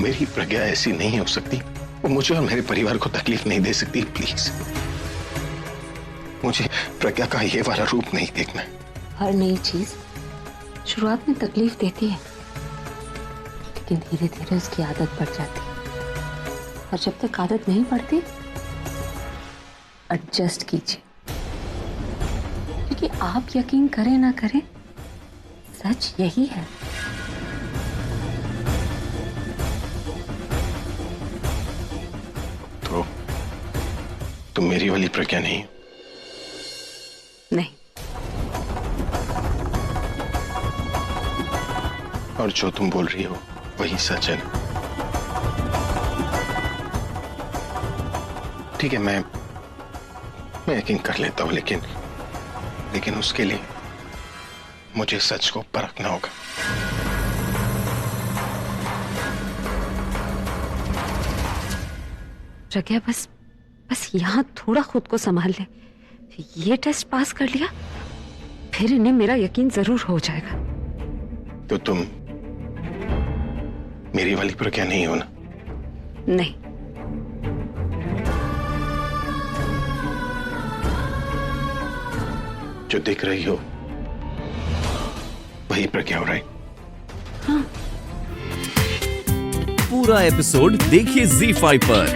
मेरी प्रज्ञा ऐसी नहीं हो सकती। वो मुझे और मेरे परिवार को तकलीफ नहीं दे सकती। प्लीज, मुझे प्रज्ञा का ये वाला रूप नहीं देखना। हर नई चीज शुरुआत में तकलीफ देती है, लेकिन धीरे धीरे उसकी आदत पड़ जाती है। और जब तक आदत नहीं पड़ती, एडजस्ट कीजिए। क्योंकि आप यकीन करें ना करें, सच यही है। तो तुम मेरी वाली प्रज्ञा नहीं? नहीं। और जो तुम बोल रही हो वही सच है ना? ठीक है, मैं यकीन कर लेता हूं, लेकिन उसके लिए मुझे सच को परखना होगा। प्रज्ञा, बस यहाँ थोड़ा खुद को संभाल ले। ये टेस्ट पास कर लिया, फिर इन्हें मेरा यकीन जरूर हो जाएगा। तो तुम मेरी वाली प्रज्ञा नहीं हो ना? नहीं। जो दिख रही हो वही प्रज्ञा हो, राइट? हाँ। पूरा एपिसोड देखिए ZEE5 पर।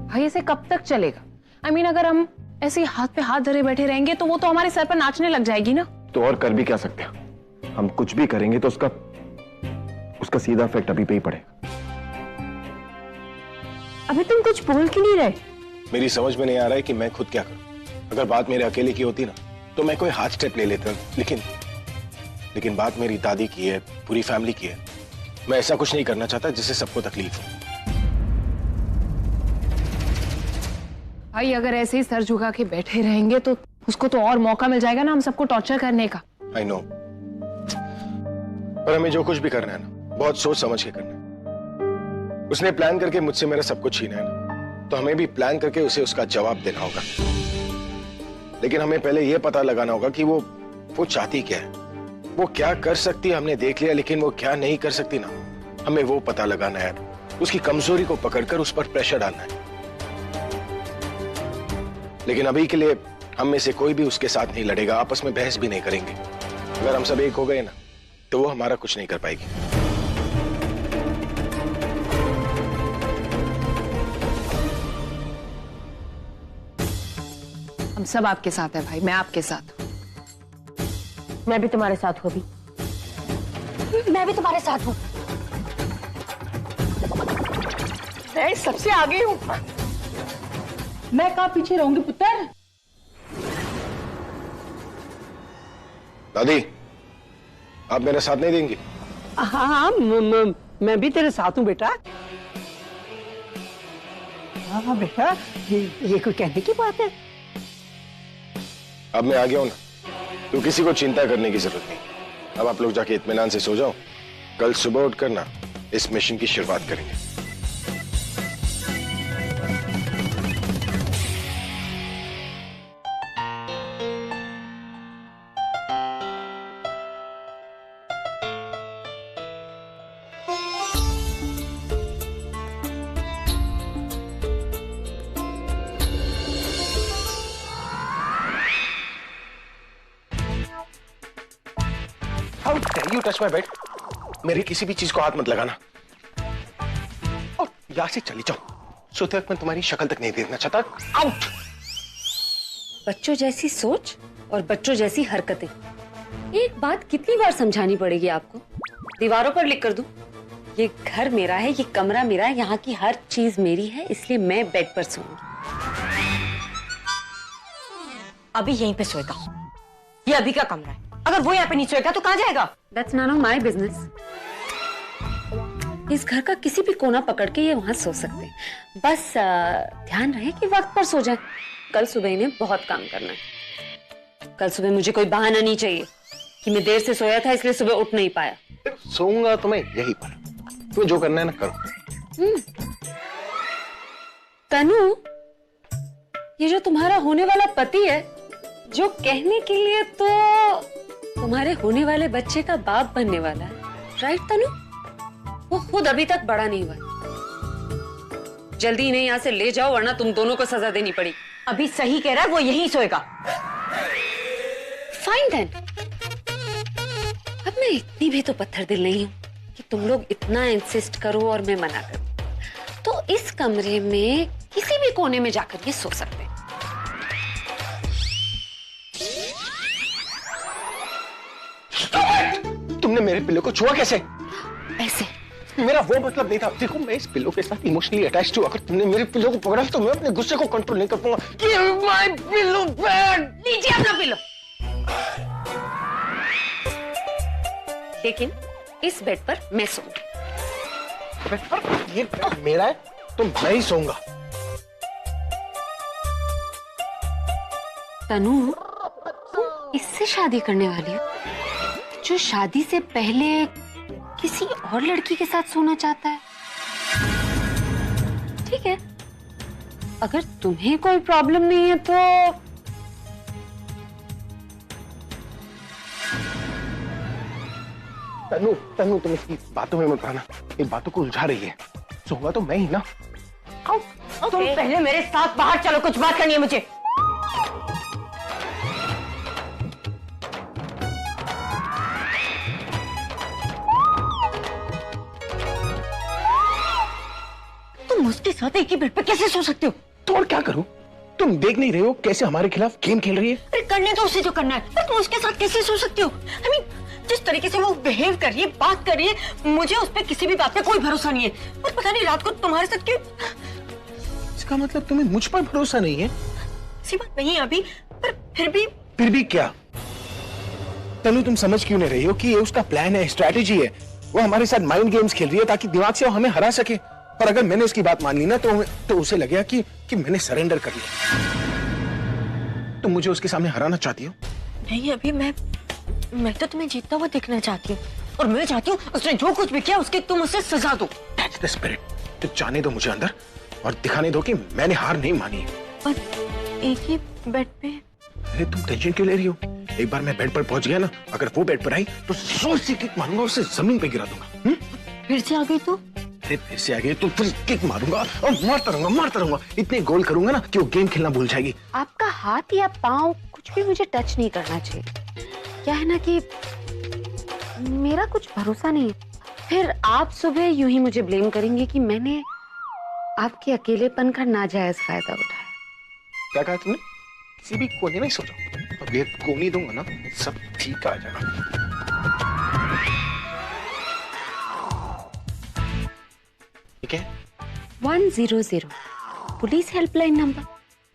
भाई ऐसे कब तक चलेगा? I mean, अगर हम ऐसे हाथ पे हाथ धरे बैठे रहेंगे तो वो तो हमारे सर पर नाचने लग जाएगी ना। तो और कर भी क्या सकते हैं? हम कुछ भी करेंगे तो उसका सीधा इफेक्ट अभी पे ही पड़ेगा। अभी तुम कुछ बोल क्यों नहीं रहे? मेरी समझ में नहीं आ रहा है कि मैं खुद क्या करूं। अगर बात मेरे अकेले की होती ना तो मैं कोई हार्ड स्टेप ले लेता, लेकिन बात मेरी दादी की है, पूरी फैमिली की है। मैं ऐसा कुछ नहीं करना चाहता जिससे सबको तकलीफ हो। भाई अगर ऐसे ही सर झुका के बैठे रहेंगे तो उसको तो और मौका मिल जाएगा ना हम सबको टॉर्चर करने का। I know, पर हमें जो कुछ भी करना है ना, बहुत सोच समझ के करना है। उसने प्लान करके मुझसे मेरा सब कुछ छीना है ना, तो हमें भी प्लान करके उसे उसका जवाब देना होगा। लेकिन हमें पहले यह पता लगाना होगा कि वो चाहती क्या है। वो क्या कर सकती है हमने देख लिया, लेकिन वो क्या नहीं कर सकती ना, हमें वो पता लगाना है। उसकी कमजोरी को पकड़कर उस पर प्रेशर डालना है। लेकिन अभी के लिए हम में से कोई भी उसके साथ नहीं लड़ेगा, आपस में बहस भी नहीं करेंगे। अगर हम सब एक हो गए ना तो वो हमारा कुछ नहीं कर पाएगी। हम सब आपके साथ है भाई, मैं आपके साथ हूं। मैं भी तुम्हारे साथ हूं। मैं भी तुम्हारे साथ हूं। मैं सबसे आगे हूं। मैं कहाँ पीछे रहूंगी पुत्र? दादी, आप मेरा साथ नहीं देंगी? हाँ, मैं भी तेरे साथ हूँ बेटा। हाँ बेटा, ये कोई कहने की बात है? अब मैं आ गया हूं ना, तो किसी को चिंता करने की जरूरत नहीं। अब आप लोग जाके इत्मीनान से सो जाओ। कल सुबह उठकर ना इस मिशन की शुरुआत करेंगे। How dare you touch my bed? मेरी किसी भी चीज को हाथ मत लगाना। और यहां से चली जाओ। सोते वक्त मैं तुम्हारी शक्ल तक नहीं देखना चाहता। आउट। बच्चों जैसी सोच और बच्चों जैसी हरकतें। एक बात कितनी बार समझानी पड़ेगी आपको? दीवारों पर लिख कर दूं? ये घर मेरा है, ये कमरा मेरा है, यहाँ की हर चीज मेरी है, इसलिए मैं बेड पर सोऊंगी। अभी यहीं पे सोएगा। ये अभी का कमरा है। अगर वो यहाँ पे नहीं सोएगा तो कहाँ जाएगा? That's none of my business. इस घर का किसी भी कोना पकड़ के ये वहां सो सकते हैं। बस ध्यान रहे कि वक्त पर सो जाए। कल सुबह इन्हें बहुत काम करना है। कल सुबह मुझे कोई बहाना नहीं चाहिए कि मैं देर से सोया था इसलिए सुबह उठ नहीं पाया। सोऊंगा तो मैं यही पर। तुम्हें जो करना है ना करो। तनु, ये जो तुम्हारा होने वाला पति है, जो कहने के लिए तो तुम्हारे होने वाले बच्चे का बाप बनने वाला है, राइट तनु? वो खुद अभी तक बड़ा नहीं हुआ। जल्दी इन्हें यहाँ से ले जाओ वरना तुम दोनों को सजा देनी पड़ी। अभी सही कह रहा है, वो यहीं सोएगा। Fine then. अब मैं इतनी भी तो पत्थर दिल नहीं हूँ कि तुम लोग इतना इंसिस्ट करो और मैं मना करूँ। तो इस कमरे में किसी भी कोने में जाकर ये सो सकते हैं। तुमने मेरे पिल्लो को छुआ कैसे? ऐसे मेरा वो मतलब नहीं था। देखो मैं इस पिल्लो के साथ इमोशनली अटैच्ड हूँ। अगर तुमने मेरे पिल्लो को पकड़ा तो मैं अपने गुस्से को कंट्रोल नहीं कर पाऊंगा। Give my pillow back! लीजिए अपना पिलो। लेकिन इस बेड पर मैं सोऊंगी। ये बेड मेरा है तो मैं ही सोऊंगा। तनु, तुम इससे शादी करने वाली हो जो शादी से पहले किसी और लड़की के साथ सोना चाहता है? ठीक है, अगर तुम्हें कोई प्रॉब्लम नहीं है तो तनु, तनु तुम इसकी बातों में मत आना। ये बातों को उलझा रही है। सोऊंगा तो मैं ही ना। तुम पहले मेरे साथ बाहर चलो, कुछ बात करनी है मुझे। तुम उसके साथ एक ही बेड पे कैसे सो सकते हो? तो और क्या करूं? तुम देख नहीं रहे हो कैसे हमारे खिलाफ गेम खेल रही है? अरे करने तो उसे जो करना है, पर तुम उसके साथ कैसे सो सकते हो? I mean, जिस तरीके से वो बिहेव कर रही है, बात कर रही है, मुझे उस पर किसी भी बात पे कोई भरोसा नहीं है। और पता नहीं रात को तुम्हारे साथ क्यों। इसका मतलब तुम्हें मुझ पर भरोसा नहीं है? ऐसी बात नहीं है अभी, पर फिर भी क्या? तनु तुम समझ क्यों नहीं रही हो कि ये उसका प्लान है, स्ट्रैटेजी है। वो हमारे साथ माइंड गेम्स खेल रही है ताकि दिमाग से वो हमें हरा सके। और अगर मैंने उसकी बात मान ली ना तो उसे लगेगा कि मैंने सरेंडर कर लिया। तुम मुझे उसके सामने हराना चाहती हो? नहीं, अभी मैं तो तुम्हें जीतता हुआ देखना चाहती हूँ। और मैं चाहती हूँ उसने जो कुछ भी किया उसकी तुम उसे सजा दो। That's the spirit। तो जाने दो मुझे अंदर और दिखाने दो कि मैंने हार नहीं मानी है। पर एक ही बेड पे। अरे तुम टेंशन क्यों ले रही हो? एक बार मैं बेड पर पहुंच गया ना, अगर वो बेड पर आई तो जोर से किक मारूंगा और उसे जमीन पे गिरा दूंगा। फिर से आ गई तो? अरे फिर से आ गई तो फिर किक मारूंगा और मारता रहूंगा। इतने गोल करूंगा ना कि वो गेम खेलना भूल जाएगी। आपका हाथ या पाँव कुछ भी मुझे टच नहीं करना चाहिए। क्या है ना कि मेरा कुछ भरोसा नहीं है, फिर आप सुबह यूं ही मुझे ब्लेम करेंगे कि मैंने आपके अकेलेपन का नाजायज फायदा उठाया। क्या कहा तुमने? किसी भी कोने में सो जाओ, अब ये कोनी दूंगा ना, सब ठीक आ जाएगा। ठीक है? 100 पुलिस हेल्पलाइन नंबर।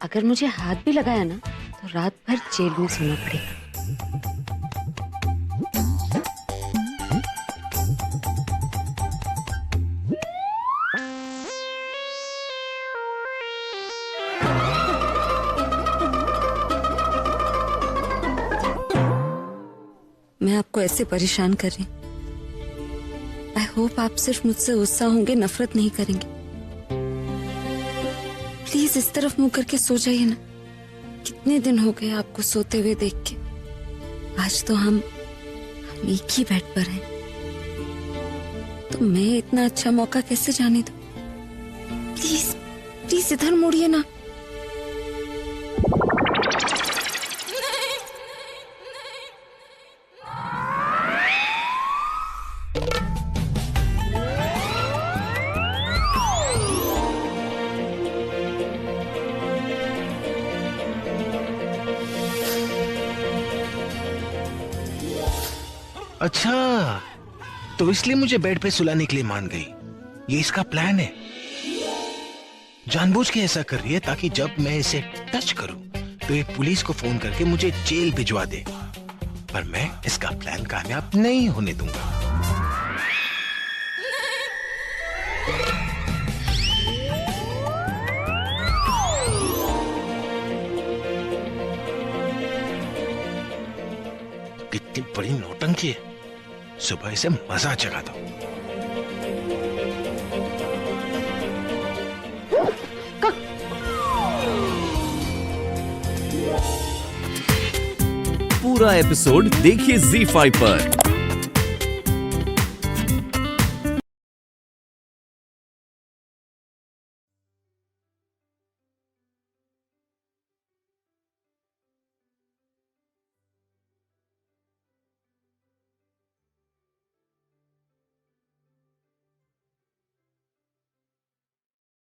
अगर मुझे हाथ भी लगाया ना तो रात भर जेल में सोना पड़ेगा। मैं आपको ऐसे परेशान कर रही हूँ। आई होप आप सिर्फ मुझसे गुस्सा होंगे, नफरत नहीं करेंगे। प्लीज इस तरफ मुंह करके सो जाइए ना। कितने दिन हो गए आपको सोते हुए देख के। आज तो हम एक ही बेड पर हैं। तो मैं इतना अच्छा मौका कैसे जाने दूं? प्लीज प्लीज इधर मुड़िए ना। अच्छा, तो इसलिए मुझे बेड पे सुलाने के लिए मान गई। ये इसका प्लान है। जानबूझ के ऐसा कर रही है ताकि जब मैं इसे टच करूं तो ये पुलिस को फोन करके मुझे जेल भिजवा दे। पर मैं इसका प्लान कामयाब नहीं होने दूंगा। कितनी बड़ी नौटंकी है। सुबह इसे मजा जगा दो। पूरा एपिसोड देखिए ZEE5 पर।